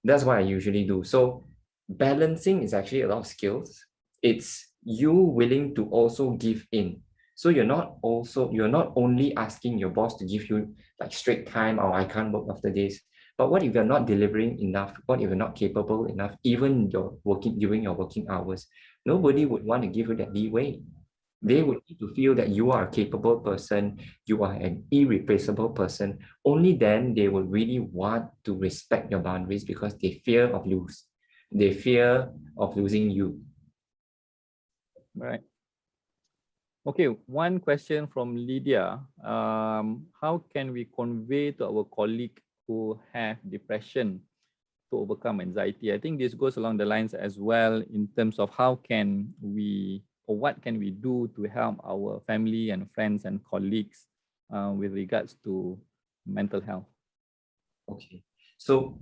That's what I usually do. So balancing is actually a lot of skills. It's you willing to also give in. So you're not only asking your boss to give you like straight time, or I can't work after this. But what if you're not delivering enough? What if you're not capable enough, even during your working hours? Nobody would want to give you that leeway. They would need to feel that you are a capable person, you are an irreplaceable person. Only then they will really want to respect your boundaries because they fear of losing you. Right. Okay, one question from Lydia. How can we convey to our colleague who have depression to overcome anxiety? I think this goes along the lines as well in terms of how can we, or what can we do to help our family and friends and colleagues with regards to mental health. Okay, so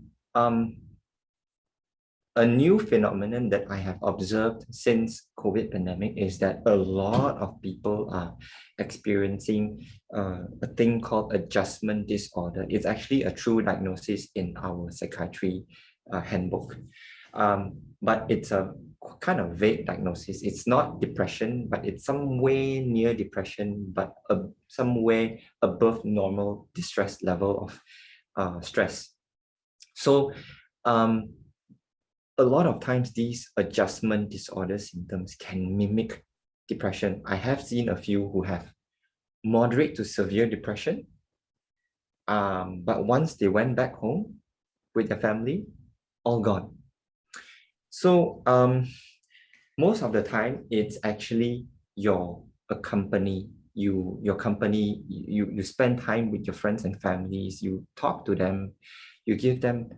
a new phenomenon that I have observed since COVID pandemic is that a lot of people are experiencing a thing called adjustment disorder. It's actually a true diagnosis in our psychiatry handbook. But it's a kind of vague diagnosis. It's not depression, but it's somewhere near depression, but somewhere above normal distress level of stress. So a lot of times these adjustment disorder symptoms can mimic depression. I have seen a few who have moderate to severe depression, but once they went back home with their family, all gone. So most of the time, it's actually your company. You spend time with your friends and families. You talk to them. You give them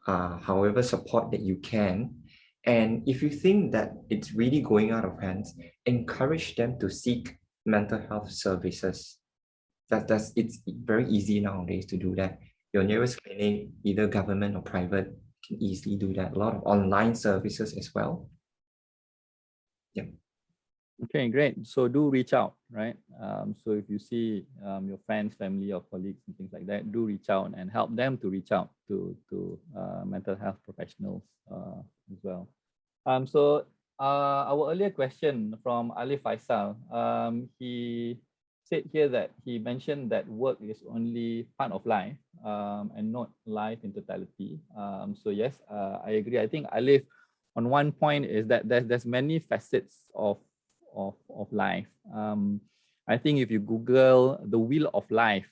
however support that you can. And if you think that it's really going out of hands, encourage them to seek mental health services. It's very easy nowadays to do that. Your nearest clinic, either government or private, can easily do that. A lot of online services as well. Yeah. Okay, great. So do reach out, right? So if you see your friends, family, or colleagues and things like that, do reach out and help them to reach out to mental health professionals as well. So our earlier question from Ali Faisal, he said here that he mentioned that work is only part of life and not life in totality. So yes, I agree. I think Alif, on one point is that there's many facets of life. I think if you Google the wheel of life,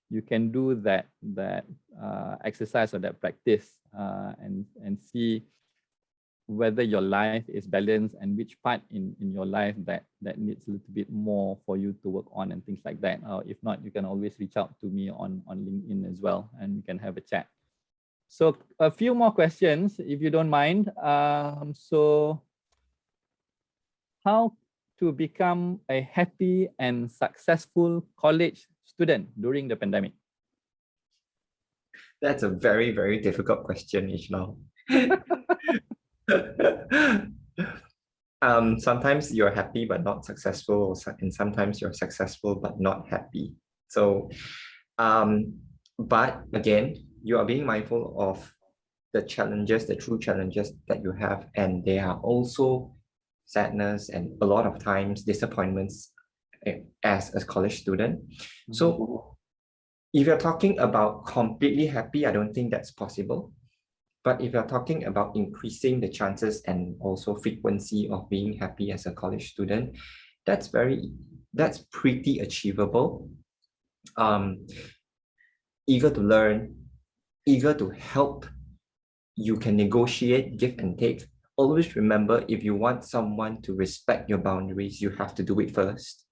you can do that exercise or that practice and see whether your life is balanced and which part in your life that needs a little bit more for you to work on and things like that. If not, you can always reach out to me on LinkedIn as well, and we can have a chat. So a few more questions, if you don't mind. So how to become a happy and successful college student during the pandemic? That's a very, very difficult question, Ijlal. Sometimes you're happy but not successful, and sometimes you're successful but not happy. So, but again, you are being mindful of the challenges, the true challenges that you have, and there are also sadness and a lot of times disappointments as a college student. So if you're talking about completely happy, I don't think that's possible. But if you're talking about increasing the chances and also frequency of being happy as a college student, that's pretty achievable. Eager to learn, eager to help. You can negotiate, give and take. Always remember, if you want someone to respect your boundaries, you have to do it first.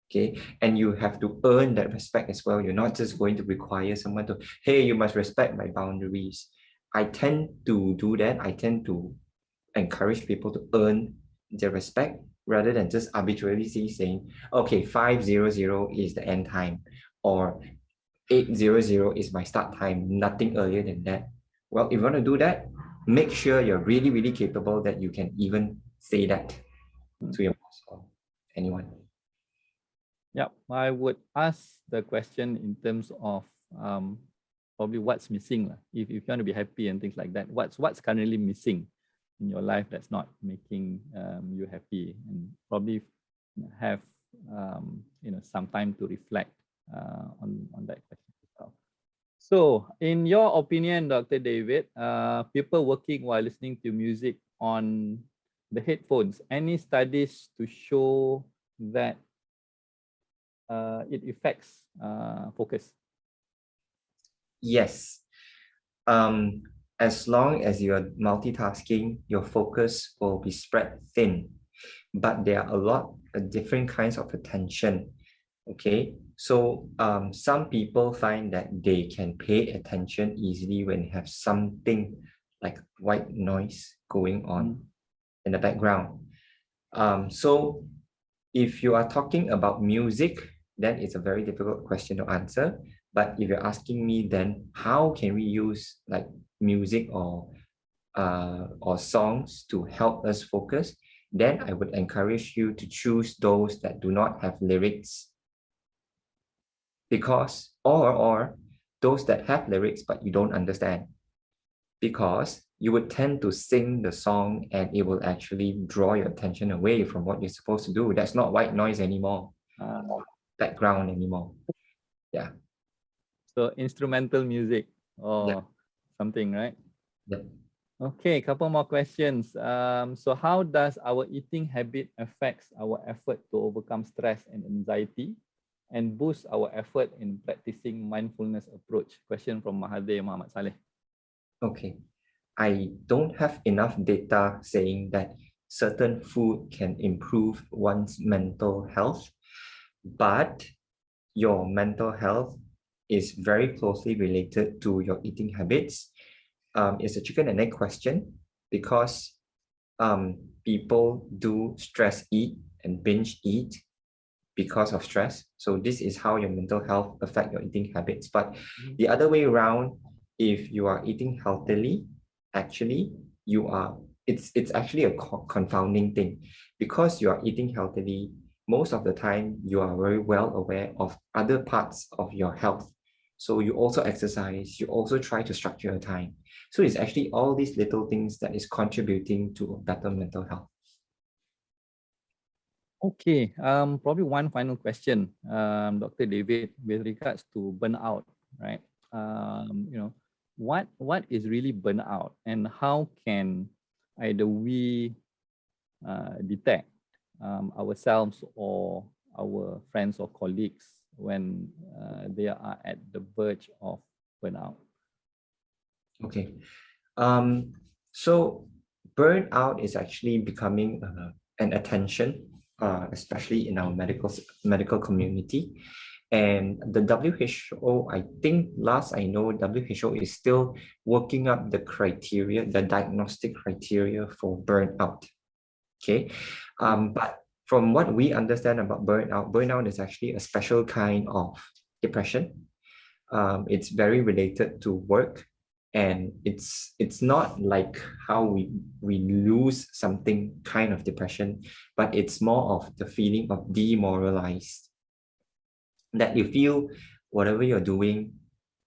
Okay, and you have to earn that respect as well. You're not just going to require someone to, hey, you must respect my boundaries. I tend to do that. I tend to encourage people to earn their respect rather than just arbitrarily saying, okay, 5:00 is the end time, or 8:00 is my start time, nothing earlier than that. Well, if you want to do that, make sure you're really, really capable that you can even say that to your boss or anyone. Yeah, I would ask the question in terms of probably what's missing. If you want to be happy and things like that, what's currently missing in your life that's not making you happy, and probably have some time to reflect on that question as well. So in your opinion, Dr. David, people working while listening to music on the headphones, any studies to show that it affects focus? Yes. As long as you're multitasking, your focus will be spread thin. but there are a lot of different kinds of attention. Okay, so some people find that they can pay attention easily when they have something like white noise going on in the background. So if you are talking about music, then it's a very difficult question to answer. But if you're asking me, then how can we use like music or songs to help us focus? Then I would encourage you to choose those that do not have lyrics, because or those that have lyrics but you don't understand, because you would tend to sing the song and it will actually draw your attention away from what you're supposed to do. That's not white noise anymore, background anymore. Yeah. So instrumental music or Yeah. something, right? Yeah. Okay, couple more questions. So how does our eating habit affects our effort to overcome stress and anxiety and boost our effort in practicing mindfulness approach? Question from Mahathir Muhammad Saleh. Okay. I don't have enough data saying that certain food can improve one's mental health, but your mental health is very closely related to your eating habits. It's a chicken and egg question, because people do stress eat and binge eat because of stress. So this is how your mental health affect your eating habits. But the other way around, if you are eating healthily, actually it's actually a confounding thing, because you are eating healthily. Most of the time, you are very well aware of other parts of your health. So you also exercise, you also try to structure your time. So it's actually all these little things that is contributing to better mental health. Okay, probably one final question, Dr. David, with regards to burnout, right? What is really burnout, and how can either we detect ourselves or our friends or colleagues when they are at the verge of burnout? Okay. So burnout is actually becoming an attention, especially in our medical community. And the WHO, I think last I know, WHO is still working up the criteria, the diagnostic criteria for burnout. Okay. But from what we understand about burnout is actually a special kind of depression. It's very related to work, and it's not like how we lose something kind of depression, but it's more of the feeling of demoralized, that you feel whatever you're doing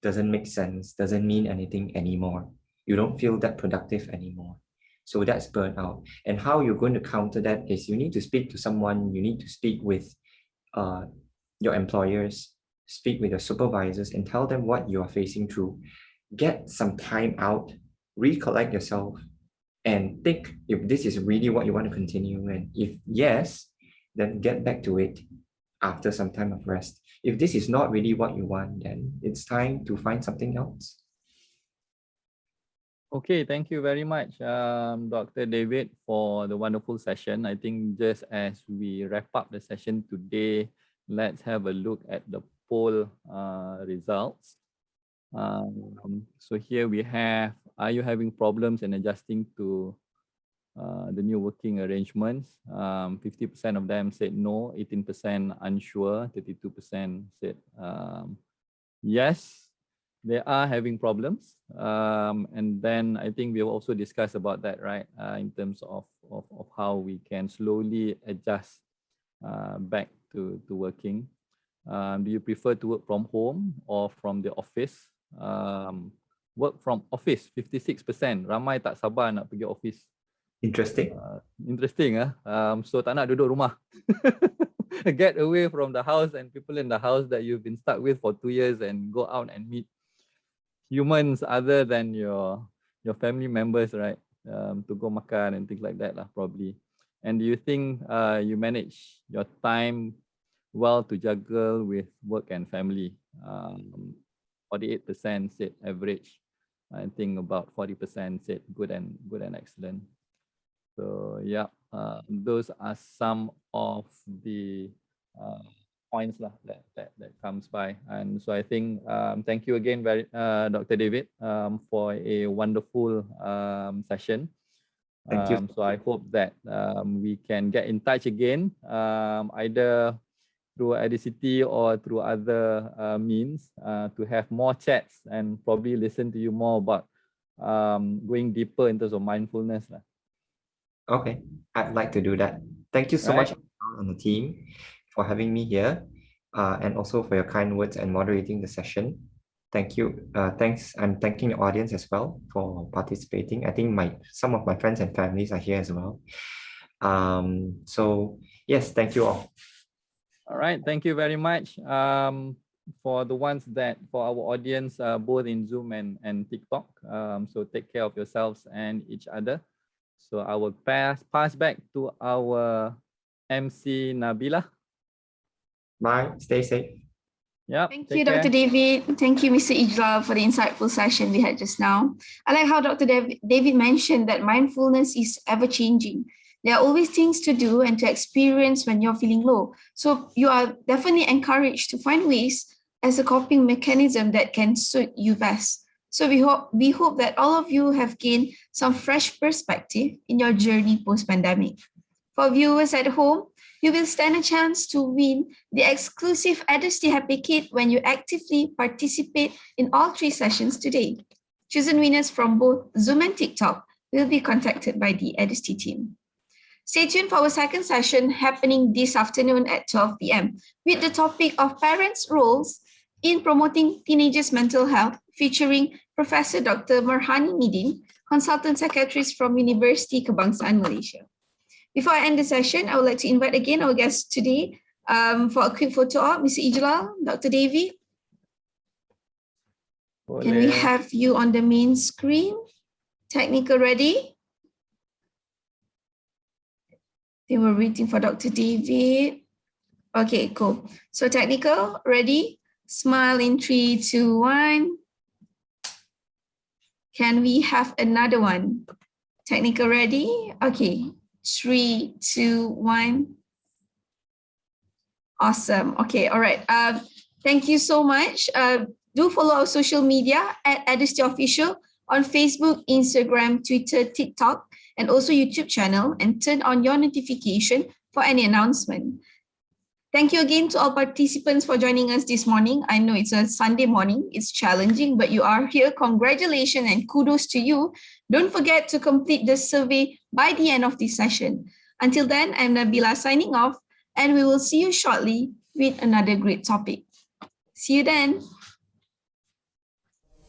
doesn't make sense, doesn't mean anything anymore. You don't feel that productive anymore. So that's burnout. And how you're going to counter that is you need to speak to someone, you need to speak with your employers, speak with your supervisors, and tell them what you are facing through. Get some time out, recollect yourself, and think if this is really what you want to continue. And if yes, then get back to it after some time of rest. If this is not really what you want, then it's time to find something else. Okay, thank you very much, Dr. David, for the wonderful session. I think just as we wrap up the session today, let's have a look at the poll results. So here we have, are you having problems in adjusting to the new working arrangements? 50% of them said no, 18% unsure, 32% said yes, they are having problems. And then I think we'll also discuss about that, right? In terms of how we can slowly adjust back to working. Do you prefer to work from home or from the office? Work from office, 56%. Ramai tak sabar nak pergi office. Interesting. Interesting. So tak nak duduk rumah. Get away from the house and people in the house that you've been stuck with for 2 years and go out and meet humans other than your family members, right? To go makan and things like that lah, probably. And do you think you manage your time well to juggle with work and family? 48% said average. I think about 40% said good and excellent. So yeah, those are some of the points that comes by. And so I think thank you again, Dr. David, for a wonderful session. Thank you. So I hope that we can get in touch again, either through Edacity or through other means, to have more chats and probably listen to you more about going deeper in terms of mindfulness. Okay, I'd like to do that. Thank you so much on the team for having me here, and also for your kind words and moderating the session. Thank you. Thanks. I'm thanking the audience as well for participating. I think some of my friends and families are here as well. So yes, thank you all. All right, thank you very much. For the ones for our audience, both in Zoom and TikTok. So take care of yourselves and each other. So I will pass back to our MC Nabila. Bye. Stay safe. Yeah. Thank you, Dr. David. Thank you, Mr. Ijlal, for the insightful session we had just now. I like how Dr. David mentioned that mindfulness is ever-changing. There are always things to do and to experience when you're feeling low. So you are definitely encouraged to find ways as a coping mechanism that can suit you best. So we hope that all of you have gained some fresh perspective in your journey post-pandemic. For viewers at home, you will stand a chance to win the exclusive H.A.P.P.Y kit when you actively participate in all 3 sessions today. Chosen winners from both Zoom and TikTok will be contacted by the H.A.P.P.Y team. Stay tuned for our second session happening this afternoon at 12 p.m. with the topic of parents' roles in promoting teenagers' mental health, featuring Professor Dr. Marhani Midin, consultant psychiatrist from Universiti Kebangsaan Malaysia. Before I end the session, I would like to invite again our guests today for a quick photo op. Mr. Ijlal, Dr. David, can we have you on the main screen? Technical ready? They were waiting for Dr. David. Okay, cool. So technical, ready? Smile in 3, 2, 1. Can we have another one? Technical ready? Okay. 3, 2, 1. Awesome. Okay. All right. Thank you so much. Do follow our social media at Edacity Official on Facebook, Instagram, Twitter, TikTok, and also YouTube channel, and turn on your notification for any announcement. Thank you again to all participants for joining us this morning. I know it's a Sunday morning. It's challenging, but you are here. Congratulations and kudos to you. Don't forget to complete the survey by the end of this session. Until then, I'm Nabila signing off, and we will see you shortly with another great topic. See you then.